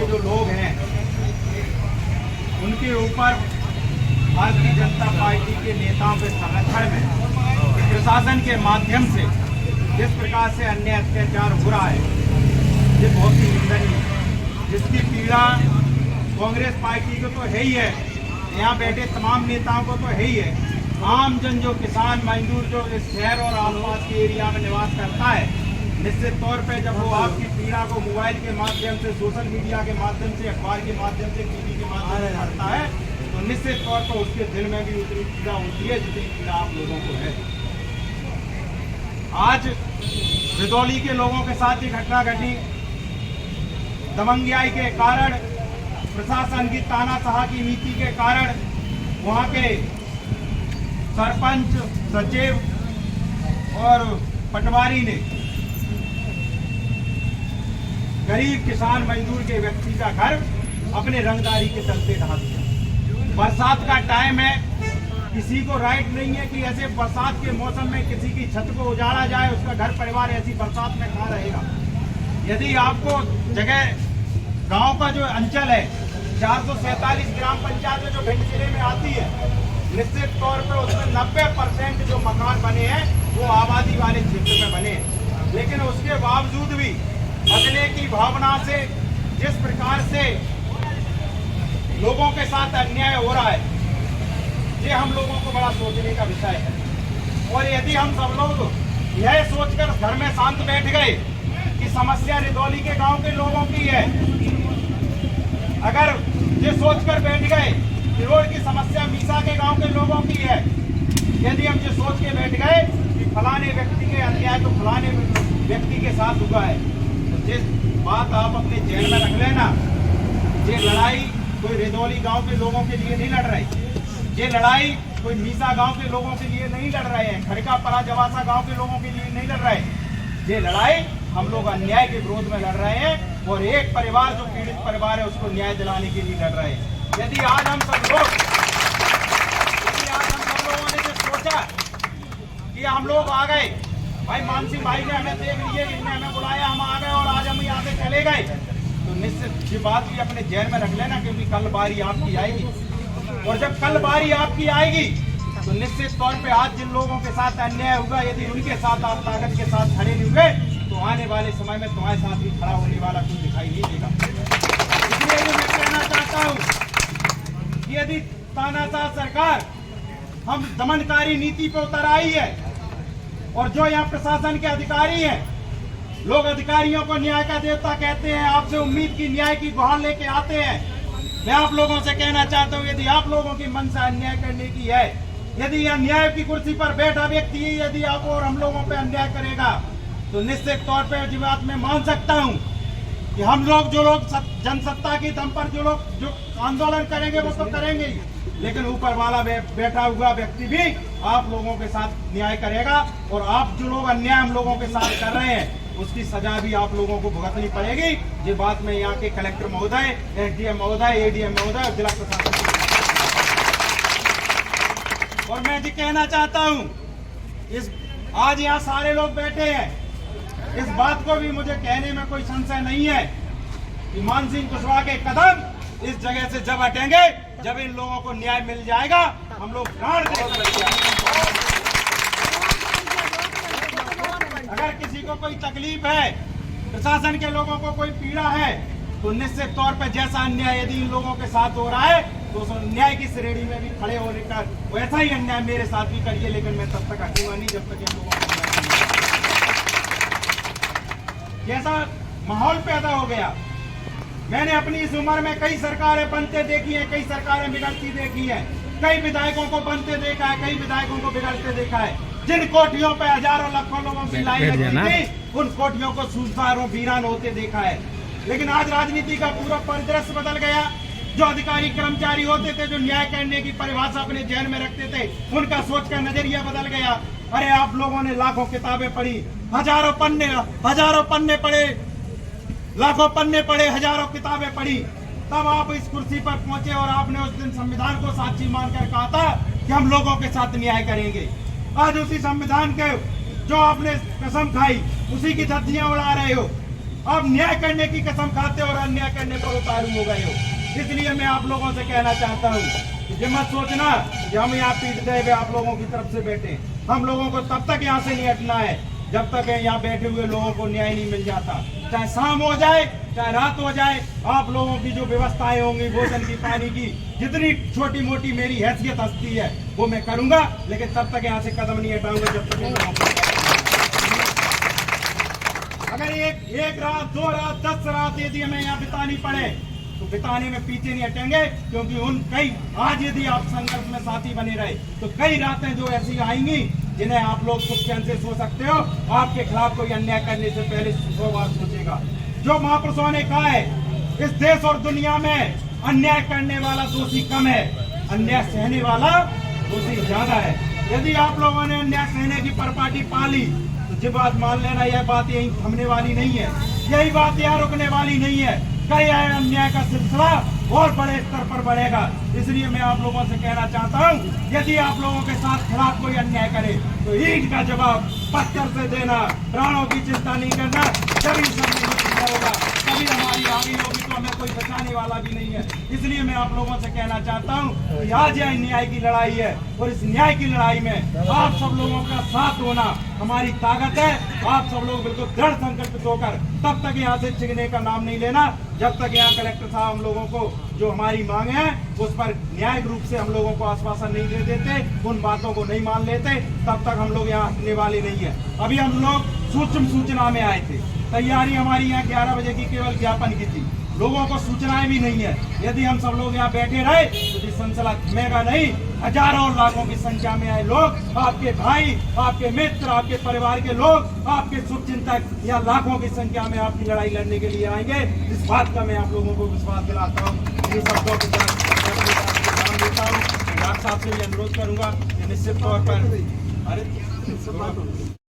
जो लोग हैं उनके ऊपर भारतीय जनता पार्टी के नेताओं के संरक्षण में प्रशासन के माध्यम से जिस प्रकार से अन्याय अत्याचार हो रहा है, ये बहुत ही निंदनीय है। जिसकी पीड़ा कांग्रेस पार्टी को तो है ही है, यहाँ बैठे तमाम नेताओं को तो है ही है, आम जन जो किसान मजदूर जो इस शहर और आसपास के एरिया में निवास करता है, निश्चित तौर पे जब वो आपकी पीड़ा को मोबाइल के माध्यम से, सोशल मीडिया के माध्यम से, अखबार के माध्यम से, टीवी के माध्यम से पढ़ता है, तो निश्चित तौर पर उसके दिल में भी उतनी पीड़ा होती है जितनी पीड़ा आप लोगों को है। आज रिदौली के लोगों के साथ ये घटना घटी, दबंगियाई के कारण, प्रशासन की तानाशाह की नीति के कारण वहाँ के सरपंच, सचिव और पटवारी ने गरीब किसान मजदूर के व्यक्ति का घर अपने रंगदारी के चलते ढहा दिया। बरसात का टाइम है, किसी को राइट नहीं है कि ऐसे बरसात के मौसम में किसी की छत को उजाड़ा जाए, उसका घर परिवार ऐसी बरसात में कहाँ रहेगा। यदि आपको जगह गांव का जो अंचल है 447 ग्राम पंचायत जो भिंड जिले में आती है, निश्चित तौर पर उसमें 90% जो मकान बने हैं वो आबादी वाले क्षेत्र में बने हैं। लेकिन उसके बावजूद भी बदले की भावना से जिस प्रकार से लोगों के साथ अन्याय हो रहा है, ये हम लोगों को बड़ा सोचने का विषय है। और यदि हम सब लोग यह सोचकर घर में शांत बैठ गए कि समस्या रिदौली के गांव के लोगों की है, अगर ये सोचकर बैठ गए कि रोड की समस्या मीसा के गांव के लोगों की है, यदि हम ये सोच के बैठ गए कि फलाने व्यक्ति के अन्याय तो फलाने व्यक्ति के साथ हुआ है, तो जिस बात आप अपने जेल में रख लेना, ये लड़ाई कोई रिदौली गांव के लोगों के लिए नहीं लड़ रही, ये लड़ाई कोई मीसा गांव के लोगों के लिए नहीं लड़ रहे हैं, खड़का परा जवासा गांव के लोगों के लिए नहीं लड़ रहे। ये लड़ाई हम लोग अन्याय के विरोध में लड़ रहे हैं और एक परिवार जो पीड़ित परिवार है उसको न्याय दिलाने के लिए लड़ रहे हैं। यदि आज हम सब लोगों ने जो सोचा कि हम लोग आ गए, भाई मानसिंह भाई ने हमें देख लिए, इनने हमें बुलाया, हम आ गए और आज हम यहाँ से चले गए, तो निश्चित ये बात भी अपने जेल में रख लेना, क्योंकि कल बारी आपकी आएगी। और जब कल बारी आपकी आएगी तो निश्चित तौर पे आज जिन लोगों के साथ अन्याय होगा, यदि उनके साथ आप ताकत के साथ खड़े नहीं हुए, तो आने वाले समय में तुम्हारे साथ भी खड़ा होने वाला कोई दिखाई नहीं देगा। इसलिए मैं कहना चाहता हूँ कि यदि तानाशाह सरकार हम दमनकारी नीति पे उतर आई है और जो यहाँ प्रशासन के अधिकारी हैं, लोग अधिकारियों को न्याय का देवता कहते हैं, आपसे उम्मीद की न्याय की गुहार लेके आते हैं। मैं आप लोगों से कहना चाहता हूँ, यदि आप लोगों की मंशा अन्याय करने की है, यदि यह न्याय की कुर्सी पर बैठा व्यक्ति यदि आप और हम लोगों पे अन्याय करेगा, तो निश्चित तौर पे ये बात मैं मान सकता हूँ कि हम लोग जो लोग जनसत्ता की दम पर जो लोग जो आंदोलन करेंगे वो तो करेंगे ही, लेकिन ऊपर वाला बैठा हुआ व्यक्ति भी आप लोगों के साथ न्याय करेगा और आप जो लोग अन्याय हम लोगों के साथ कर रहे हैं उसकी सजा भी आप लोगों को भुगतनी पड़ेगी। ये बात मैं यहाँ के कलेक्टर महोदय, एसडीएम महोदय, एडीएम महोदय और जिला प्रशासन और मैं जी कहना चाहता हूँ, इस आज यहाँ सारे लोग बैठे हैं, इस बात को भी मुझे कहने में कोई संशय नहीं है कि मानसिंह कुशवाहा के कदम इस जगह से जब हटेंगे, जब इन लोगों को न्याय मिल जाएगा, हम लोग प्राण देंगे। अगर किसी को कोई तकलीफ है, प्रशासन के लोगों को कोई पीड़ा है, तो निश्चित तौर पर जैसा अन्याय यदि इन लोगों के साथ हो रहा है तो उस अन्याय की श्रेणी में भी खड़े होने का वैसा ही अन्याय मेरे साथ भी करिए, लेकिन मैं तब तक हटूंगा नहीं जब तक इन लोगों को कैसा माहौल पैदा हो गया। मैंने अपनी इस उम्र में कई सरकारें बनते देखी है, कई सरकारें बिगड़ती देखी है, कई विधायकों को बनते देखा है, कई विधायकों को बिगड़ते देखा है। जिन कोठियों पे हजारों लाखों लोगों की लाइन लगती थी, उन कोठियों को सुनसान और वीरान होते देखा है। लेकिन आज राजनीति का पूरा परिदृश्य बदल गया। जो अधिकारी कर्मचारी होते थे, जो न्याय करने की परिभाषा अपने जेल में रखते थे, उनका सोच का नजरिया बदल गया। अरे आप लोगों ने लाखों किताबें पढ़ी, हजारों पन्ने पढ़े, लाखों पन्ने पढ़े, हजारों किताबें पढ़ी, तब आप इस कुर्सी पर पहुंचे और आपने उस दिन संविधान को साक्षी मानकर कहा था कि हम लोगों के साथ न्याय करेंगे। आज उसी संविधान के जो आपने कसम खाई उसी की धज्जियां उड़ा रहे हो। आप न्याय करने की कसम खाते हो और अन्याय करने पर उतारू हो गए हो। इसलिए मैं आप लोगों से कहना चाहता हूँ कि ये मत सोचना कि हम यहाँ पीटते हुए आप लोगों की तरफ से बैठे। हम लोगों को तब तक यहाँ से नहीं हटना है जब तक यहाँ बैठे हुए लोगों को न्याय नहीं मिल जाता। चाहे शाम हो जाए चाहे रात हो जाए, आप लोगों की जो व्यवस्थाएं होंगी भोजन की, पानी की, जितनी छोटी मोटी मेरी हैसियत हस्ती है वो मैं करूंगा, लेकिन तब तक यहाँ से कदम नहीं हटाऊंगा जब तक अगर एक रात, 2 रात, 10 रात यदि हमें यहाँ बितानी पड़े तो बिताने में पीछे नहीं हटेंगे, क्योंकि आज यदि आप संघर्ष में साथी बने रहे तो कई रातें जो ऐसी आएंगी जिन्हें आप लोग सुख चैन से सो सकते हो। आपके खिलाफ कोई अन्याय करने से पहले 100 बार सोचेगा। जो महापुरुषों ने कहा है, इस देश और दुनिया में अन्याय करने वाला दोषी कम है, अन्याय सहने वाला दोषी ज्यादा है। यदि आप लोगों ने अन्याय सहने की परपाटी पाली तो ये बात मान लेना, यह बात यही थमने वाली नहीं है, यही बात यहाँ रुकने वाली नहीं है। कई अन्याय का सिलसिला और बड़े स्तर पर बढ़ेगा। इसलिए मैं आप लोगों से कहना चाहता हूँ, यदि आप लोगों के साथ खिलाफ कोई अन्याय करे तो ईंट का जवाब पत्थर से देना, प्राणों की चिंता नहीं करना। कभी समय होगा, कभी हमारी आगे होगी तो हमें कोई बचाने वाला भी नहीं है। इसलिए मैं आप लोगों से कहना चाहता हूँ कि आज यह न्याय की लड़ाई है और इस न्याय की लड़ाई में आप सब लोगों का साथ होना हमारी ताकत है। आप सब लोग बिल्कुल दृढ़ संकल्पित होकर तब तक यहाँ से छिगने का नाम नहीं लेना जब तक यहाँ कलेक्टर साहब हम लोगों को जो हमारी मांगे हैं उस पर न्यायिक रूप से हम लोगों को आश्वासन नहीं दे देते, उन बातों को नहीं मान लेते, तब तक हम लोग यहाँ हटने वाले नहीं है। अभी हम लोग सूक्ष्म सूचना में आए थे, तैयारी हमारी यहाँ 11 बजे की केवल ज्ञापन की थी, लोगों को सूचनाएं भी नहीं है। यदि हम सब लोग यहाँ बैठे रहे तो ये सिलसिला थमेगा नहीं। हजारों और लाखों की संख्या में आए लोग, आपके भाई, आपके मित्र, आपके परिवार के लोग, आपके शुभचिंतक यहाँ लाखों की संख्या में आपकी लड़ाई लड़ने के लिए आएंगे। इस बात का मैं आप लोगों को विश्वास दिलाता हूँ। इन शब्दों के साथ देता हूँ, डॉक्टर साहब से भी अनुरोध करूंगा कि निश्चित तौर पर